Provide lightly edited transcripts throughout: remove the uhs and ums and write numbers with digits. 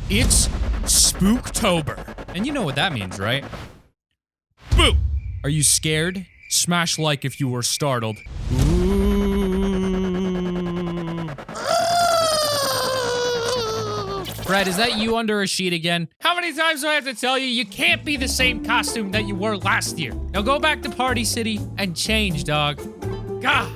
It's Spooktober. And you know what that means, right? Boo! Are you scared? Smash like if you were startled. Ooh. Fred, is that you under a sheet again? How many times do I have to tell you, you can't be the same costume that you wore last year? Now go back to Party City and change, dog. God.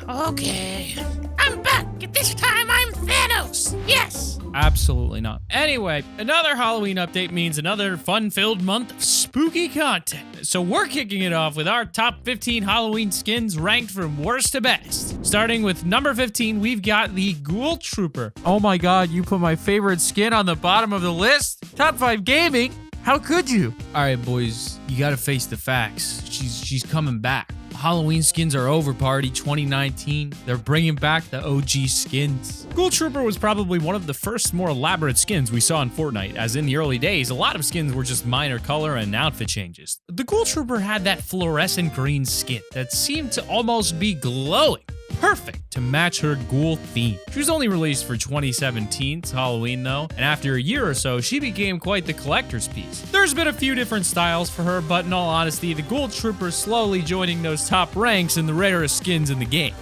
Okay. I'm back. This time I'm Thanos. Yes. Absolutely not. Anyway, another Halloween update means another fun-filled month of spooky content. So we're kicking it off with our top 15 Halloween skins ranked from worst to best. Starting with number 15, we've got the Ghoul Trooper. Oh my god, you put my favorite skin on the bottom of the list? Top 5 gaming? How could you? All right, boys, you gotta face the facts. She's coming back. Halloween skins are over, Party 2019. They're bringing back the OG skins. Ghoul Trooper was probably one of the first more elaborate skins we saw in Fortnite, as in the early days, a lot of skins were just minor color and outfit changes. The Ghoul Trooper had that fluorescent green skin that seemed to almost be glowing. Perfect to match her ghoul theme. She was only released for 2017's Halloween though, and after a year or so, she became quite the collector's piece. There's been a few different styles for her, but in all honesty, the Ghoul Trooper is slowly joining those top ranks in the rarest skins in the game.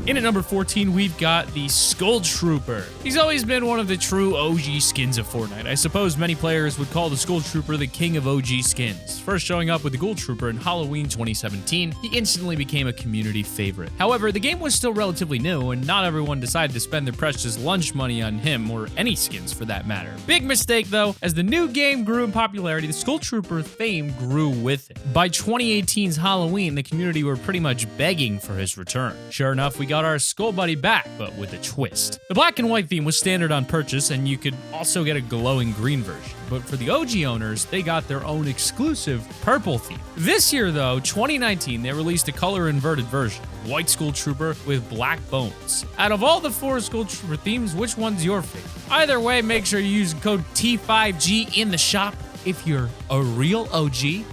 In at number 14, we've got the Skull Trooper. He's always been one of the true OG skins of Fortnite. I suppose many players would call the Skull Trooper the king of OG skins. First showing up with the Ghoul Trooper in Halloween 2017, he instantly became a community favorite. However, the game was still relatively new, and not everyone decided to spend their precious lunch money on him, or any skins for that matter. Big mistake though, as the new game grew in popularity, the Skull Trooper fame grew with it. By 2018's Halloween, the community were pretty much begging for his return. Sure enough, we got our Skull Buddy back, but with a twist. The black and white theme was standard on purchase, and you could also get a glowing green version. But for the OG owners, they got their own exclusive purple theme. This year though, 2019, they released a color inverted version. White Skull Trooper with black bones. Out of all the 4 Skull Trooper themes, which one's your favorite? Either way, make sure you use code T5G in the shop if you're a real OG.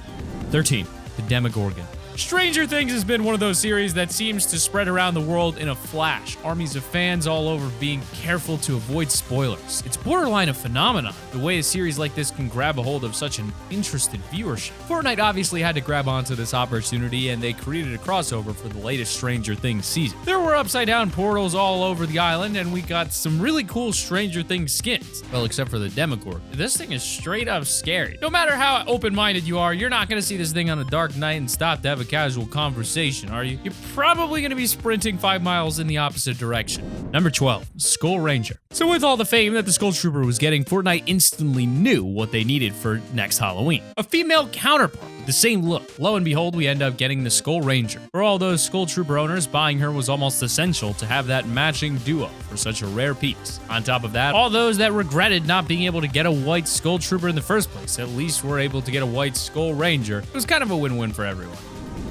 13, the Demogorgon. Stranger Things has been one of those series that seems to spread around the world in a flash. Armies of fans all over being careful to avoid spoilers. It's borderline a phenomenon, the way a series like this can grab a hold of such an interested viewership. Fortnite obviously had to grab onto this opportunity, and they created a crossover for the latest Stranger Things season. There were upside-down portals all over the island, and we got some really cool Stranger Things skins. Well, except for the Demogorgon. This thing is straight up scary. No matter how open-minded you are, you're not gonna see this thing on a dark night and stop to have a casual conversation, are you? You're probably going to be sprinting 5 miles in the opposite direction. Number 12, Skull Ranger. So with all the fame that the Skull Trooper was getting, Fortnite instantly knew what they needed for next Halloween. A female counterpart with the same look. Lo and behold, we end up getting the Skull Ranger. For all those Skull Trooper owners, buying her was almost essential to have that matching duo for such a rare piece. On top of that, all those that regretted not being able to get a white Skull Trooper in the first place, at least were able to get a white Skull Ranger. It was kind of a win-win for everyone.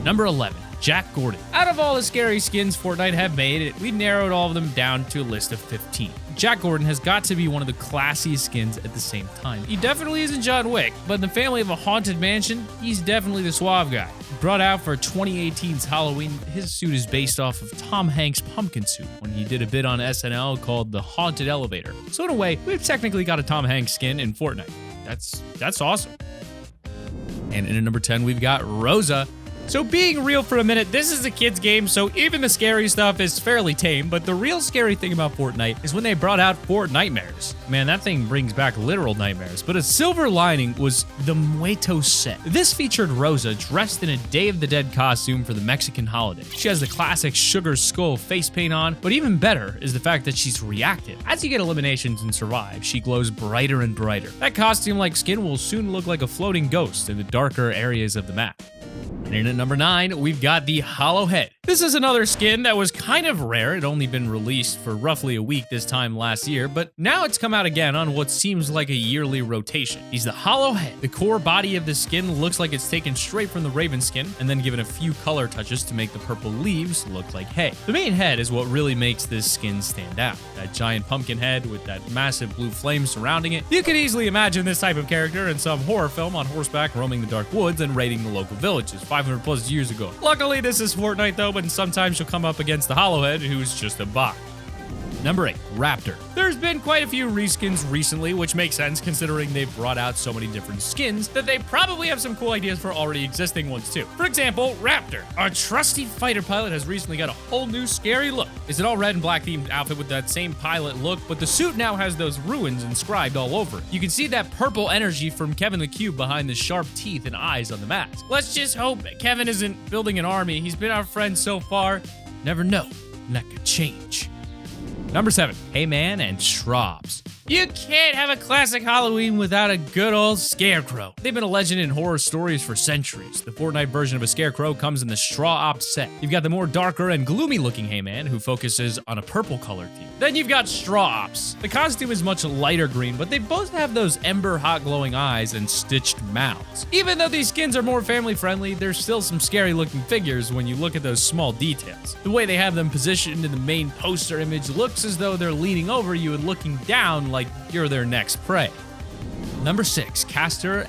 Number 11, Jack Gordon. Out of all the scary skins Fortnite have made, we narrowed all of them down to a list of 15. Jack Gordon has got to be one of the classiest skins at the same time. He definitely isn't John Wick, but in the family of a haunted mansion, he's definitely the suave guy. Brought out for 2018's Halloween, his suit is based off of Tom Hanks' pumpkin suit when he did a bit on SNL called The Haunted Elevator. So in a way, we've technically got a Tom Hanks skin in Fortnite. That's awesome. And in at number 10, we've got Rosa. So being real for a minute, this is a kid's game, so even the scary stuff is fairly tame, but the real scary thing about Fortnite is when they brought out Fort Nightmares. Man, that thing brings back literal nightmares, but a silver lining was the Muertos set. This featured Rosa dressed in a Day of the Dead costume for the Mexican holiday. She has the classic sugar skull face paint on, but even better is the fact that she's reactive. As you get eliminations and survive, she glows brighter and brighter. That costume-like skin will soon look like a floating ghost in the darker areas of the map. And in at number 9, we've got the Hollow Head. This is another skin that was kind of rare. It'd only been released for roughly a week this time last year, but now it's come out again on what seems like a yearly rotation. He's the Hollow Head. The core body of the skin looks like it's taken straight from the Raven skin and then given a few color touches to make the purple leaves look like hay. The main head is what really makes this skin stand out. That giant pumpkin head with that massive blue flame surrounding it. You could easily imagine this type of character in some horror film on horseback roaming the dark woods and raiding the local villages 500 plus years ago. Luckily, this is Fortnite though, but sometimes you'll come up against the Hollowhead, who's just a bot. Number 8, Raptor. There's been quite a few reskins recently, which makes sense considering they've brought out so many different skins that they probably have some cool ideas for already existing ones too. For example, Raptor, our trusty fighter pilot, has recently got a whole new scary look. It's an all red and black themed outfit with that same pilot look, but the suit now has those ruins inscribed all over it. You can see that purple energy from Kevin the Cube behind the sharp teeth and eyes on the mask. Let's just hope Kevin isn't building an army. He's been our friend so far. Never know, that could change. Number 7, Hey-Man and Shrops. You can't have a classic Halloween without a good old Scarecrow. They've been a legend in horror stories for centuries. The Fortnite version of a Scarecrow comes in the Straw Op set. You've got the more darker and gloomy looking Hey-Man, who focuses on a purple color theme. Then you've got Straw Ops. The costume is much lighter green, but they both have those ember hot glowing eyes and stitched mouths. Even though these skins are more family friendly, there's still some scary looking figures when you look at those small details. The way they have them positioned in the main poster image looks as though they're leaning over you and looking down like you're their next prey. Number 6, Castor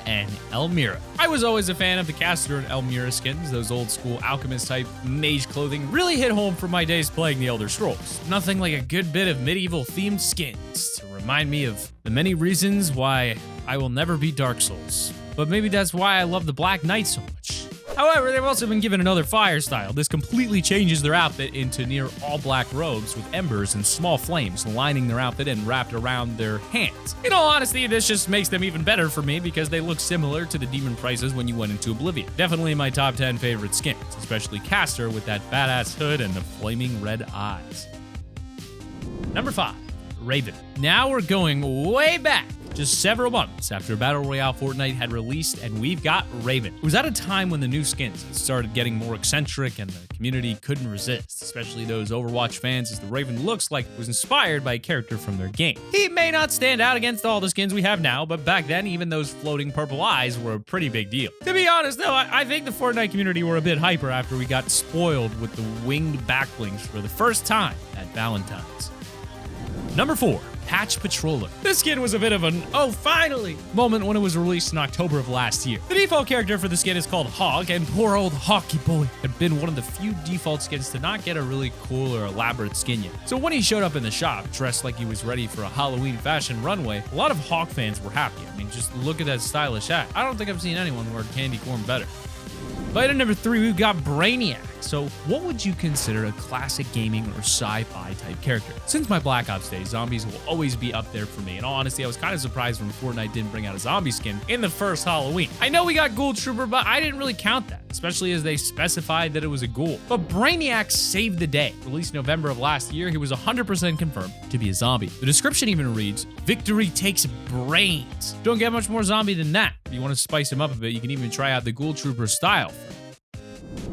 El Mira. I was always a fan of the Castor and El Mira skins. Those old school alchemist type mage clothing really hit home from my days playing the Elder Scrolls. Nothing like a good bit of medieval themed skins to remind me of the many reasons why I will never beat Dark Souls. But maybe that's why I love the Black Knight so much. However, they've also been given another fire style. This completely changes their outfit into near all black robes with embers and small flames lining their outfit and wrapped around their hands. In all honesty, this just makes them even better for me because they look similar to the demon prices when you went into Oblivion. Definitely my top 10 favorite skins, especially Castor with that badass hood and the flaming red eyes. Number 5, Raven. Now we're going way back. Just several months after Battle Royale Fortnite had released, and we've got Raven. It was at a time when the new skins started getting more eccentric and the community couldn't resist, especially those Overwatch fans, as the Raven looks like it was inspired by a character from their game. He may not stand out against all the skins we have now, but back then even those floating purple eyes were a pretty big deal. To be honest though, I think the Fortnite community were a bit hyper after we got spoiled with the winged backblings for the first time at Valentine's. Number 4, Patch Patroller. This skin was a bit of an "oh finally" moment when it was released in October of last year. The default character for the skin is called Hog, and poor old Hockey Boy had been one of the few default skins to not get a really cool or elaborate skin yet. So when he showed up in the shop, dressed like he was ready for a Halloween fashion runway, a lot of Hawk fans were happy. I mean, just look at that stylish hat. I don't think I've seen anyone wear candy corn better. But at number 3, we've got Brainiac. So what would you consider a classic gaming or sci-fi type character? Since my Black Ops days, zombies will always be up there for me. In all honesty, I was kind of surprised when Fortnite didn't bring out a zombie skin in the first Halloween. I know we got Ghoul Trooper, but I didn't really count that, especially as they specified that it was a ghoul. But Brainiac saved the day. Released November of last year, he was 100% confirmed to be a zombie. The description even reads, "Victory takes brains." Don't get much more zombie than that. If you want to spice him up a bit, you can even try out the Ghoul Trooper style.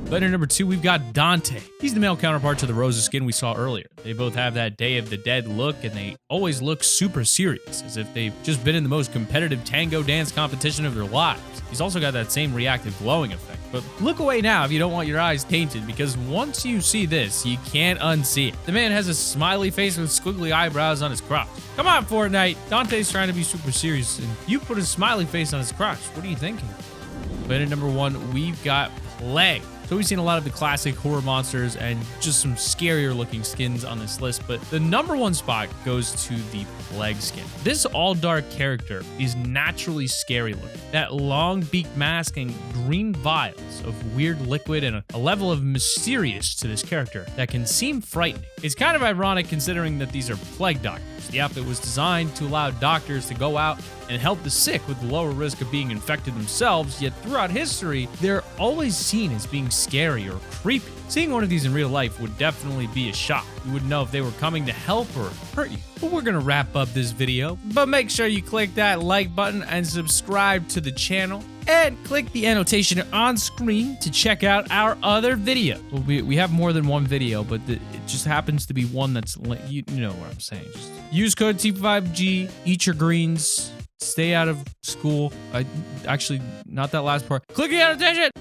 But at number 2, we've got Dante. He's the male counterpart to the Rosa skin we saw earlier. They both have that Day of the Dead look, and they always look super serious, as if they've just been in the most competitive tango dance competition of their lives. He's also got that same reactive glowing effect. But look away now if you don't want your eyes tainted, because once you see this, you can't unsee it. The man has a smiley face with squiggly eyebrows on his crotch. Come on, Fortnite. Dante's trying to be super serious, and you put a smiley face on his crotch. What are you thinking? But at number 1, we've got Plague. So we've seen a lot of the classic horror monsters and just some scarier looking skins on this list, but the number 1 spot goes to the Plague skin. This all dark character is naturally scary looking. That long beaked mask and green vials of weird liquid and a level of mysterious to this character that can seem frightening. It's kind of ironic considering that these are plague doctors. The outfit was designed to allow doctors to go out and help the sick with the lower risk of being infected themselves, yet throughout history, they're always seen as being scary or creepy. Seeing one of these in real life would definitely be a shock. You wouldn't know if they were coming to help or hurt you. But we're gonna wrap up this video, but make sure you click that like button and subscribe to the channel. And click the annotation on screen to check out our other video. Well, we have more than one video, but it just happens to be one that's, you know what I'm saying. Just use code T5G, eat your greens, stay out of school. Actually, not that last part. Click the annotation.